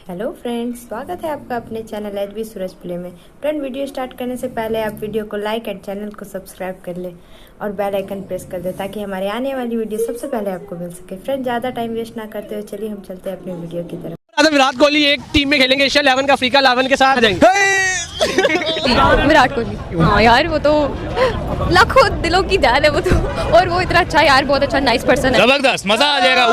Hello friends, स्वागत है आपका अपने चैनल एचबी सूरज प्ले में। फ्रेंड, वीडियो स्टार्ट करने से पहले आप वीडियो को लाइक एंड चैनल को सब्सक्राइब कर ले और बेल आइकन प्रेस कर दे ताकि हमारे आने वाली वीडियो सबसे पहले आपको मिल सके। फ्रेंड, ज़्यादा टाइम वेस्ट ना करते हुए चलिए हम चलते हैं अपनी वीडियो की तरफ। विराट कोहली एक टीम में खेलेंगे एशिया 11 का अफ्रीका 11 के साथ विराट कोहली, हाँ यार, वो तो लाखों दिलों की जान है वो तो, और वो इतना अच्छा यार, बहुत अच्छा नाइस पर्सन है। जबरदस्त, मजा आ जाएगा।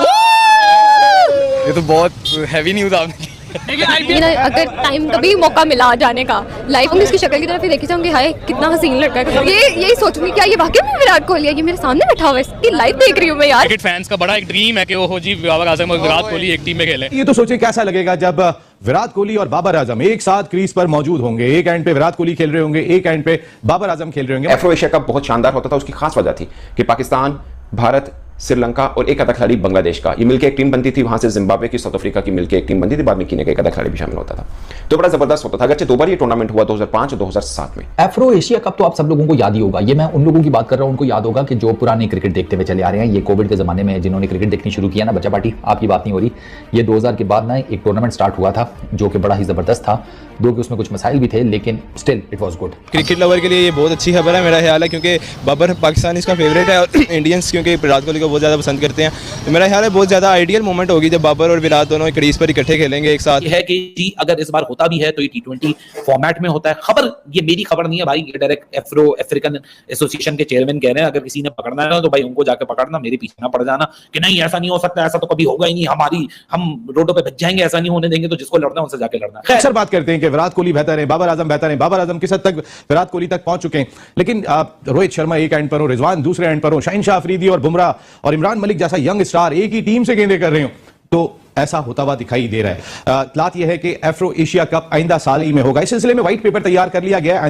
ये तो बहुत हैवी न्यूज़ आपने। अगर टाइम कभी मौका मिला जाने का, लाइव में इसकी शक्ल की तरफ देखी जाऊंगी, हाय कितना हसीन लड़का है। ये यही सोचूंगी क्या ये वाकई में विराट कोहली है, ये मेरे सामने बैठा हुआ है, इसकी लाइव देख रही हूँ मैं यार। क्रिकेट फैंस का बड़ा एक ड्रीम है कि वो हो जी बाबर आजम और विराट कोहली एक टीम में खेलें। ये तो सोचिए कैसा लगेगा जब विराट कोहली और बाबर आजम एक साथ क्रीज पर मौजूद होंगे। एक एंड पे विराट कोहली खेल रहे होंगे, एक एंड पे बाबर आजम खेल रहे होंगे। एफ्रो एशिया कप बहुत शानदार होता था। उसकी खास वजह थी कि पाकिस्तान, भारत, श्रीलंका और एक आधा खिलाड़ी बांग्लादेश का, ये मिलकर एक टीम बनती थी। वहां से जिम्बाब्वे की, साउथ अफ्रीका की मिलकर एक टीम बनती थी। बाद में कीनिया का एक आधा खिलाड़ी भी शामिल होता था। तो बड़ा जबरदस्त होता था। अगरचे दो बार ये टूर्नामेंट हुआ, 2005 और 2007 में। एफ्रो एशिया कप तो आप सब लोगों को याद ही होगा। ये मैं उन लोगों की बात कर रहा हूं, उनको याद होगा कि जो पुराने क्रिकेट देखते हुए चले आ रहे हैं। ये कोविड के जमाने में जिन्होंने क्रिकेट देखनी शुरू किया ना, बच्चा पार्टी आपकी बात नहीं हो रही। ये 2000 के बाद ना एक टूर्नामेंट स्टार्ट हुआ था जो कि बड़ा ही जबरदस्त था। दो कि उसमें कुछ मसाइल भी थे, लेकिन still it was good. Cricket lover के लिए ये बहुत अच्छी खबर है, मेरा ख्याल है, क्योंकि बाबर पाकिस्तान इसका फेवरेट है और इंडियंस क्योंकि विराट कोहली को बहुत ज़्यादा पसंद करते हैं। तो मेरा ख्याल है बहुत ज़्यादा आइडियल मोमेंट होगी जब बाबर और विराट दोनों क्रीज पर इकट्ठे खेलेंगे एक साथ। ये है कि जी अगर इस बार होता भी है तो ये T20 फॉर्मेट में होता है। खबर ये मेरी खबर नहीं है भाई, ये डायरेक्ट अफ्रीकन एसोसिएशन के चेयरमैन कह रहे हैं। अगर किसी ने पकड़ना है तो भाई उनको जाके पकड़ना, मेरे पीछे ना पड़ जाना कि नहीं ऐसा नहीं हो सकता, ऐसा तो कभी होगा ही नहीं, हम रोडों पे बच जाएंगे, ऐसा नहीं होने देंगे। तो जिसको लड़ना है उनसे जाके लड़ना। अक्सर बात करते हैं कि विराट कोहली बेहतर है, बाबर आजम बेहतर है। बाबर आजम किस हद तक विराट कोहली तक पहुंच चुके हैं, लेकिन रोहित शर्मा एक एंड पर हो, रिजवान दूसरे एंड पर हो, शाहिनशाह अफरीदी और बुमराह और इमरान मलिक जैसा यंग स्टार एक ही टीम से गेंदें कर रहे हो, तो ऐसा होता हुआ दिखाई दे रहा है। बात यह है कि एफ्रो एशिया कप आइंदा साल ही में होगा। इस सिलसिले में व्हाइट पेपर तैयार कर लिया गया है।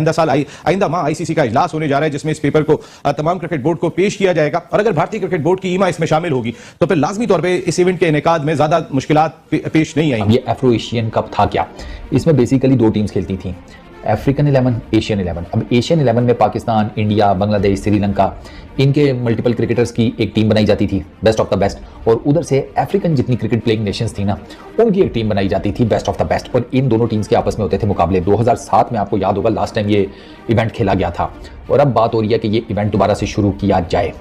आइंदा माह आईसीसी का इजलास होने जा रहा है, जिसमें इस पेपर को तमाम क्रिकेट बोर्ड को पेश किया जाएगा। और अगर भारतीय क्रिकेट बोर्ड की ईमा इसमें शामिल होगी तो फिर लाजमी तौर पर इस इवेंट के इनेकाद में ज्यादा मुश्किलात पेश नहीं आएंगी। ये एफ्रो एशियन कप था क्या? इसमें बेसिकली दो टीम्स खेलती थी, अफ्रीकन 11, एशियन 11। अब एशियन 11 में पाकिस्तान, इंडिया, बांग्लादेश, श्रीलंका, इनके मल्टीपल क्रिकेटर्स की एक टीम बनाई जाती थी, बेस्ट ऑफ द बेस्ट। और उधर से अफ्रीकन जितनी क्रिकेट प्लेइंग नेशंस थी ना, उनकी एक टीम बनाई जाती थी, बेस्ट ऑफ द बेस्ट। और इन दोनों टीम्स के आपस में होते थे मुकाबले। 2007 में आपको याद होगा लास्ट टाइम ये इवेंट खेला गया था। और अब बात हो रही है कि ये इवेंट दोबारा से शुरू किया जाए।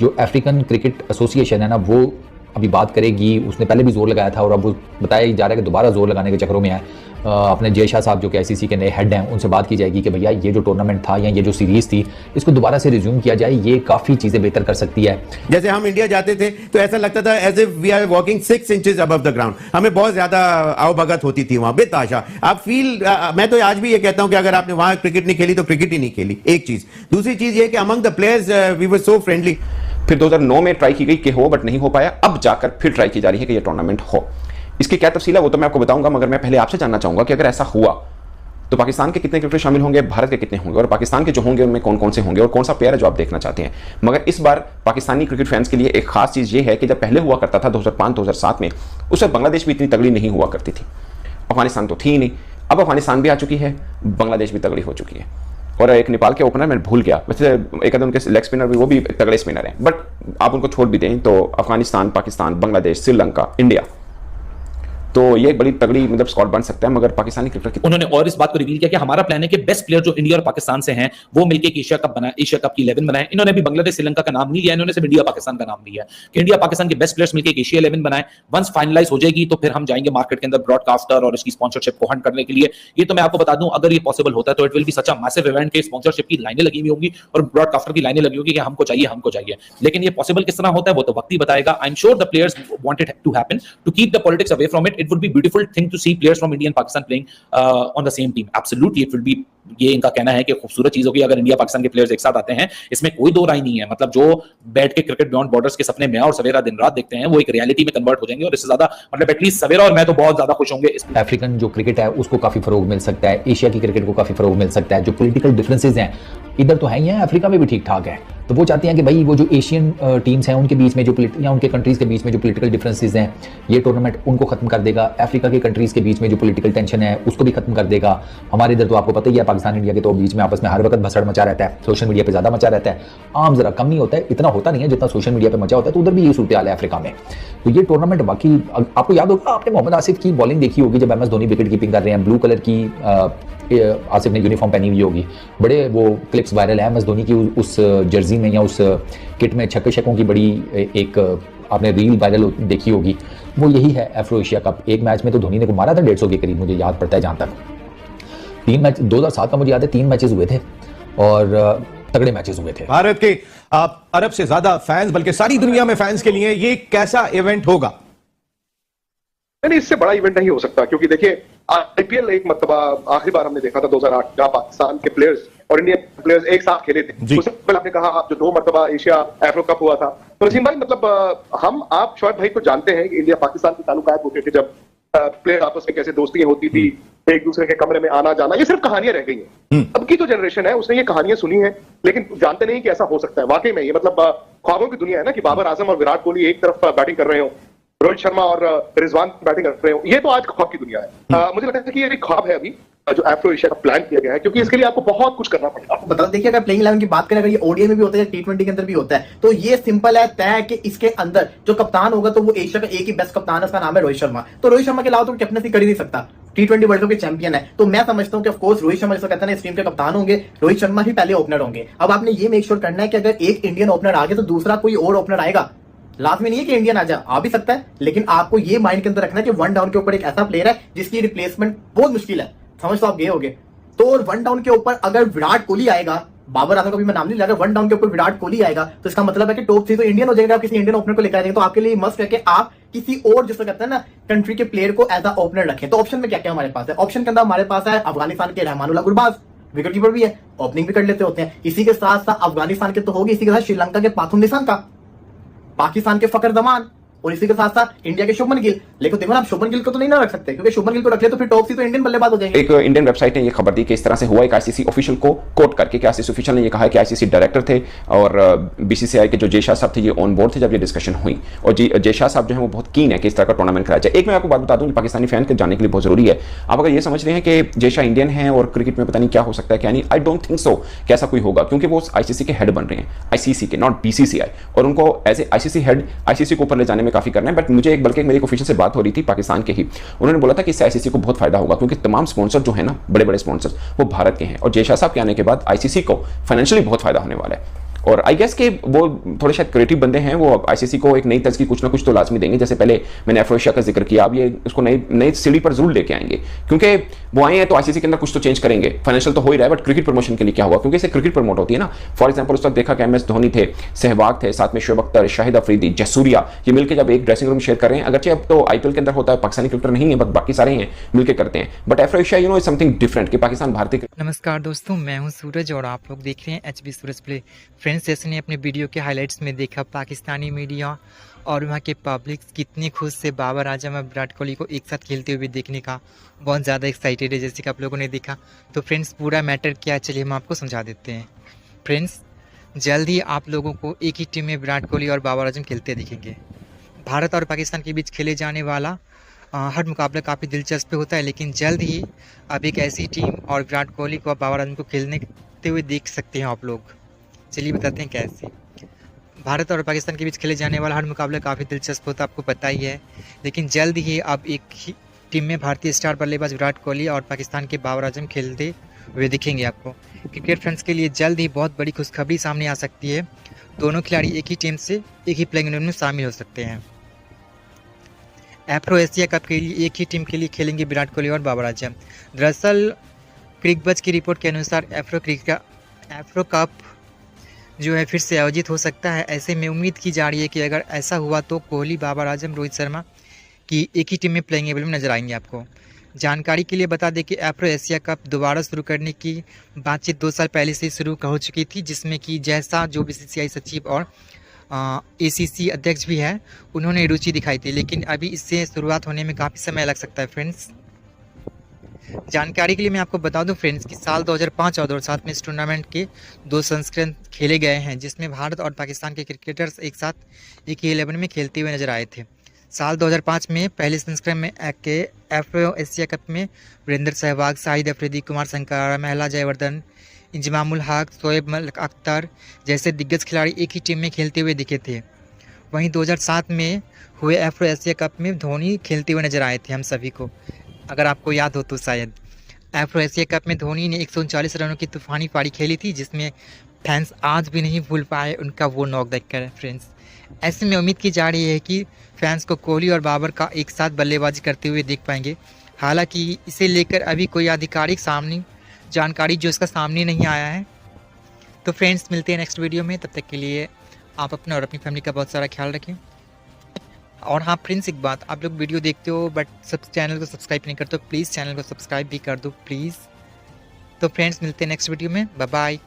जो अफ्रीकन क्रिकेट एसोसिएशन है ना, वो अभी बात करेगी। उसने पहले भी जोर लगाया था और अब वो बताया जा रहा है कि दोबारा जोर लगाने के चक्करों में है। अपने जय शाह साहब जो कि आईसीसी के नए हेड हैं, उनसे बात की जाएगी कि भैया ये जो टूर्नामेंट था या ये जो सीरीज थी, इसको दोबारा से रिज्यूम किया जाए। ये काफ़ी चीज़ें बेहतर कर सकती है। जैसे हम इंडिया जाते थे तो ऐसा लगता था as if we are walking 6 inches above the ground. हमें बहुत ज्यादा आवभगत होती थी वहां, बेताशा। आप फील, मैं तो आज भी ये कहता हूं कि अगर आपने वहां क्रिकेट नहीं खेली तो क्रिकेट ही नहीं खेली, एक चीज। दूसरी चीज ये कि among the players we were so friendly. फिर 2009 में ट्राई की गई कि हो, बट नहीं हो पाया। अब जाकर फिर ट्राई की जा रही है कि यह टूर्नामेंट हो। इसकी क्या तफसील है वो तो मैं आपको बताऊंगा, मगर मैं पहले आपसे जानना चाहूंगा कि अगर ऐसा हुआ तो पाकिस्तान के कितने क्रिकेटर शामिल होंगे, भारत के कितने होंगे, और पाकिस्तान के जो होंगे उनमें कौन कौन से होंगे, और कौन सा प्लेयर है जो आप देखना चाहते हैं। मगर इस बार पाकिस्तानी क्रिकेट फैंस के लिए एक खास चीज ये है कि जब पहले हुआ करता था 2005-2007 में, उस वक्त बांग्लादेश भी इतनी तगड़ी नहीं हुआ करती थी। अफगानिस्तान तो थी ही नहीं। अब अफगानिस्तान भी आ चुकी है, बांग्लादेश भी तगड़ी हो चुकी है। और एक नेपाल के ओपनर मैं भूल गया, वैसे एक उनके लेग स्पिनर भी, वो भी तगड़े स्पिनर हैं, बट आप उनको छोड़ भी दें तो अफगानिस्तान, पाकिस्तान, बांग्लादेश, श्रीलंका, इंडिया, तो ये बड़ी तगड़ी मतलब स्क्वाड बन सकता है। मगर पाकिस्तानी क्रिकेट उन्होंने और इस बात को रिवील किया कि हमारा प्लान है कि बेस्ट प्लेयर जो इंडिया और पाकिस्तान से हैं वो मिलकर एक एशिया कप बनाए, एशिया कप की 11 बनाए। इन्होंने भी बांग्लादेश, श्रीलंका का नाम नहीं लिया, इन्होंने सिर्फ इंडिया पाकिस्तान का नाम लिया कि इंडिया पाकिस्तान के बेस्ट प्लेयर्स मिलकर एक एशिया 11 बनाए। वंस फाइनलाइज हो जाएगी तो फिर हम जाएंगे मार्केट के अंदर ब्रॉडकास्टर और इसकी स्पॉन्सरशिप को हंट करने के लिए। ये तो मैं आपको बता दूं, अगर ये पॉसिबल होता है तो it will be such a massive event के स्पॉन्सरशिप की लाइनें लगी हुई होंगी और ब्रॉडकास्टर की लाइनें लगी होगी कि हमको चाहिए। लेकिन ये पॉसिबल किस तरह होता है वो तो वक्त ही बताएगा। I am sure the players want it to happen to keep the politics away from it. It would be beautiful thing to see players from India and Pakistan playing on the same team. Absolutely, it will be, ये इनका कहना है कि खूबसूरत चीज होगी अगर India Pakistan के प्लेयर्स एक साथ आते हैं। इसमें कोई दो राय नहीं है। मतलब जो बैठ के क्रिकेट बियॉन्ड बॉर्डर्स के सपने में और सवेरा दिन रात देखते हैं वो एक रियलिटी में कन्वर्ट हो जाएंगे। और इससे ज्यादा मतलब एटलीस्ट सवेरा और मैं तो बहुत ज्यादा खुश होंगे। अफ्रीकन जो क्रिकेट है उसको काफी फरोग मिल सकता है, एशिया की क्रिकेट को काफी फरोग मिल सकता है। जो पॉलिटिकल डिफरेंसेस हैं इधर तो है ही है, अफ्रीका में भी ठीक ठाक है। तो वो चाहते हैं कि भाई वो जो एशियन टीम्स हैं उनके बीच में जो या उनके कंट्रीज़ के बीच में जो पॉलिटिकल डिफरेंसेस हैं, ये टूर्नामेंट उनको ख़त्म कर देगा। अफ्रीका के कंट्रीज़ के बीच में जो पॉलिटिकल टेंशन है उसको भी खत्म कर देगा। हमारे इधर तो आपको पता ही है, पाकिस्तान इंडिया के तो बीच में आपस में हर वक्त भसड़ मचा रहता है, सोशल मीडिया पर ज़्यादा मचा रहता है। आम ज़रा कम नहीं होता है, इतना होता नहीं है जितना सोशल मीडिया पर मचा होता है। तो उधर भी ये सूरत हाल है अफ्रीका में। तो ये टूर्नामेंट बाकी आपको याद होगा, आपने मोहम्मद आसिफ की बॉलिंग देखी होगी जब MS धोनी विकेट कीपिंग कर रहे हैं, ब्लू कलर की आसिफ ने यूनिफॉर्म पहनी हुई होगी, बड़े वो क्लिप्स वायरल है MS धोनी की उस जर्सी में या उस किट में छक्के छक्कों की बड़ी एक आपने रील वायरल देखी होगी। वो यही है एफ्रो एशिया कप। एक मैच में तो धोनी ने को मारा था 150 के करीब, मुझे याद पड़ता है जहाँ तक। 3 मैच 2007 का मुझे याद है, 3 मैचेस हुए थे और तगड़े मैचेस हुए थे। भारत के अरब से ज्यादा फैंस, बल्कि सारी दुनिया में फैंस के लिए ये कैसा इवेंट होगा? नहीं, इससे बड़ा इवेंट नहीं हो सकता, क्योंकि देखिए IPL एक मतबा आखिरी बार हमने देखा था 2008, जहां पाकिस्तान के प्लेयर्स और इंडियन प्लेयर्स एक साथ खेले थे। उससे पहले आपने कहा जो 2 मरतबा एशिया एफ्रो कप हुआ था। तो नसीम भाई, मतलब हम आप शोएब भाई तो जानते हैं कि इंडिया पाकिस्तान के ताल्लुकात होते थे, जब प्लेयर आपस में कैसे दोस्तियां होती थी, एक दूसरे के कमरे में आना जाना, ये सिर्फ कहानियां रह गई हैं। अब की जो जनरेशन है उसने ये कहानियां सुनी है, लेकिन जानते नहीं कि ऐसा हो सकता है। वाकई में ये मतलब ख्वाबों की दुनिया है ना, कि बाबर आजम और विराट कोहली एक तरफ बैटिंग कर रहे हो, रोहित शर्मा और रिजवान बैटिंग कर रहे हो, ये तो आज ख्वाब की दुनिया है। मुझे लगता है कि ये एक ख्वाब है अभी जो एफ्रो एशिया का प्लान किया गया है, क्योंकि इसके लिए आपको बहुत कुछ करना पड़ेगा। आपको बता देखिए, अगर प्लेइंग 11 की बात करें, अगर ये ODI में भी होता है, T20 के अंदर भी होता है, तो ये सिंपल है तय कि इसके अंदर जो कप्तान होगा तो वो एशिया का एक ही बेस्ट कप्तान है, उसका नाम है रोहित शर्मा। तो रोहित शर्मा के अलावा तो कैप्टनसी कर ही नहीं सकता, T20 वर्ल्ड कप के चैंपियन है। तो मैं समझता हूं कि ऑफ कोर्स रोहित शर्मा जिसको कहते हैं इस टीम के कप्तान होंगे, रोहित शर्मा ही पहले ओपनर होंगे। अब आपने ये मेक श्योर करना है कि अगर एक इंडियन ओपनर आ गया तो दूसरा कोई और ओपनर आएगा। लाजमी नहीं है कि इंडियन आ भी सकता है, लेकिन आपको ये माइंड के अंदर रखना है कि 1 डाउन के ऊपर एक ऐसा प्लेयर है जिसकी रिप्लेसमेंट बहुत मुश्किल है। समझ तो आप गए होगे। तो 1 डाउन के ऊपर अगर विराट कोहली आएगा, बाबर आजम का भी मैं नाम नहीं लिया, 1 डाउन के ऊपर विराट कोहली आएगा तो इसका मतलब है कि टॉप 3 तो इंडियन हो जाएगा। आप किसी इंडियन ओपनर को लेकर आएंगे तो आपके लिए मस्ट है कि आप किसी और जिसको कहते हैं ना कंट्री के प्लेयर को एज अ ओपनर रखें। तो ऑप्शन में क्या क्या हमारे पास है? ऑप्शन के अंदर हमारे पास है अफगानिस्तान के रहमानुल्लाह गुरबाज, विकेट कीपर भी है, ओपनिंग भी कर लेते होते हैं। इसी के साथ साथ अफगानिस्तान के तो होगी, इसी के साथ श्रीलंका के पाथुम निशान का, पाकिस्तान के फकर जमान और इसी के साथ साथ इंडिया के शुभमन गिल। लेकिन देखो ना, आप शुभमन गिल को तो नहीं ना रख सकते, क्योंकि शुभमन गिल को रख ले तो फिर टॉप 3 तो इंडियन बल्लेबाज हो जाएंगे। एक इंडियन वेबसाइट ने ये खबर दी कि इस तरह से हुआ, एक ICC ऑफिशियल को कोट करके कि ICC ऑफिशियल ने ये कहा कि ICC डायरेक्टर थे और BCCI के जो जय शाह साहब थे ये ऑन बोर्ड थे जब ये डिस्कशन हुई, और जय शाह साहब जो है वो बहुत कीन है कि इस तरह का टूर्नामेंट कराया जाए। एक मैं आपको बात बता दूं, पाकिस्तानी फैन के जानने के लिए बहुत जरूरी है। आप अगर ये समझ रहे हैं कि जय शाह इंडियन है और क्रिकेट में पता नहीं क्या हो सकता है क्या नहीं, आई डोंट थिंक सो कि ऐसा कोई होगा, क्योंकि वो ICC के हेड बन रहे हैं, ICC के, नॉट BCCI, और उनको as a ICC head ICC को ऊपर ले जाने में काफी करना है। बट मुझे बल्कि मेरी ऑफिशियल से बात हो रही थी पाकिस्तान के ही, उन्होंने बोला था कि इससे ICC को बहुत फायदा होगा, क्योंकि तमाम स्पॉन्सर जो है ना, बड़े बड़े स्पॉन्सर वो भारत के हैं, और जय शाह साहब के आने के बाद ICC को फाइनेंशियली बहुत फायदा होने वाला है। और आई गेस कि वो थोड़े शायद क्रिएटिव बंदे हैं, वो ICC को एक नई तर्ज की कुछ ना कुछ तो लाजमी देंगे। जैसे पहले मैंने एफ्रो एशिया का जिक्र किया, अब ये उसको नई सीढ़ी पर जरूर लेके आएंगे, क्योंकि वो आए हैं तो ICC के अंदर कुछ तो चेंज करेंगे। फाइनेंशियल तो हो ही रहा है, बट क्रिकेट प्रमोशन के लिए क्या हुआ, क्योंकि इससे क्रिकेट प्रमोट होती है ना। फॉर एग्जाम्पल उस वक्त देखा कि MS धोनी थे, सहवाग थे, साथ में शोएब अख्तर, शाहिद अफरीदी, जसूरिया, ये मिलकर जब एक ड्रेसिंग रूम शेयर कर रहे हैं, अगरचे अब तो IPL के अंदर होता है, पाकिस्तानी क्रिकेटर नहीं है, बट बाकी सारे हैं मिलकर करते हैं। But Afro Asia you know is something different कि पाकिस्तान भारतीय। नमस्कार दोस्तों, मैं हूं सूरज और आप लोग देख रहे हैं HB सूरज प्ले। फ्रेंड्स, जैसे ने अपने वीडियो के हाइलाइट्स में देखा, पाकिस्तानी मीडिया और वहाँ के पब्लिक कितनी खुश से बाबर आजम और विराट कोहली को एक साथ खेलते हुए देखने का बहुत ज़्यादा एक्साइटेड है, जैसे कि आप लोगों ने देखा। तो फ्रेंड्स, पूरा मैटर क्या है चलिए हम आपको समझा देते हैं। फ्रेंड्स, जल्द ही आप लोगों को एक ही टीम में विराट कोहली और बाबर आजम खेलते दिखेंगे। भारत और पाकिस्तान के बीच खेले जाने वाला हर मुकाबला काफ़ी दिलचस्प होता है, लेकिन जल्द ही अब एक ऐसी टीम और विराट कोहली को और बाबर आजम को खेलते हुए देख सकते हैं आप लोग। चलिए बताते हैं कैसे। भारत और पाकिस्तान के बीच खेले जाने वाला हर मुकाबला काफ़ी दिलचस्प होता है, आपको पता ही है, लेकिन जल्द ही अब एक ही टीम में भारतीय स्टार बल्लेबाज विराट कोहली और पाकिस्तान के बाबर आजम खेलते हुए दिखेंगे आपको। क्रिकेट फैंस के लिए जल्द ही बहुत बड़ी खुशखबरी सामने आ सकती है। दोनों खिलाड़ी एक ही टीम से एक ही प्लेइंग 11 में शामिल हो सकते हैं। एफ्रो एशिया कप के लिए एक ही टीम के लिए खेलेंगे विराट कोहली और बाबर आजम। दरअसल क्रिकबज़ की रिपोर्ट के अनुसार एफ्रो कप जो है फिर से आयोजित हो सकता है। ऐसे में उम्मीद की जा रही है कि अगर ऐसा हुआ तो कोहली, बाबर आजम, रोहित शर्मा की एक ही टीम में प्लेइंग 11 में नजर आएंगे आपको। जानकारी के लिए बता दें कि एफ्रो एशिया कप दोबारा शुरू करने की बातचीत 2 साल पहले से शुरू हो चुकी थी, जिसमें कि जैसा जो BCCI सचिव और ACC अध्यक्ष भी है, उन्होंने रुचि दिखाई थी, लेकिन अभी इससे शुरुआत होने में काफ़ी समय लग सकता है फ्रेंड्स। जानकारी के लिए मैं आपको बता दूं फ्रेंड्स कि साल 2005 और 2007 में इस टूर्नामेंट के 2 संस्करण खेले गए हैं, जिसमें भारत और पाकिस्तान के क्रिकेटर्स एक साथ एक ही 11 में खेलते हुए नजर आए थे। साल 2005 में पहले संस्करण में के एफ्रो एशिया कप में वीरेंद्र सहवाग, शाहिद अफरीदी, कुमार संगकारा, महिला जयवर्धन, इंजमामुल हक, शोएब अख्तर जैसे दिग्गज खिलाड़ी एक ही टीम में खेलते हुए दिखे थे। वहीं 2007 में हुए एफ्रो एशिया कप में धोनी खेलते हुए नजर आए थे हम सभी को, अगर आपको याद हो तो शायद। एफ्रो एशिया कप में धोनी ने 139 रनों की तूफानी पारी खेली थी, जिसमें फैंस आज भी नहीं भूल पाए उनका वो नॉक देखकर फ्रेंड्स। ऐसे में उम्मीद की जा रही है कि फैंस को कोहली और बाबर का एक साथ बल्लेबाजी करते हुए देख पाएंगे। हालांकि इसे लेकर अभी कोई आधिकारिक जानकारी जो इसका सामने नहीं आया है। तो फ्रेंड्स मिलते हैं नेक्स्ट वीडियो में, तब तक के लिए आप अपना और अपनी फैमिली का बहुत सारा ख्याल रखें। और हाँ फ्रेंड्स, एक बात, आप लोग वीडियो देखते हो बट चैनल को सब्सक्राइब नहीं करते हो, प्लीज़ चैनल को सब्सक्राइब भी कर दो प्लीज़। तो फ्रेंड्स मिलते हैं नेक्स्ट वीडियो में, बाय बाय।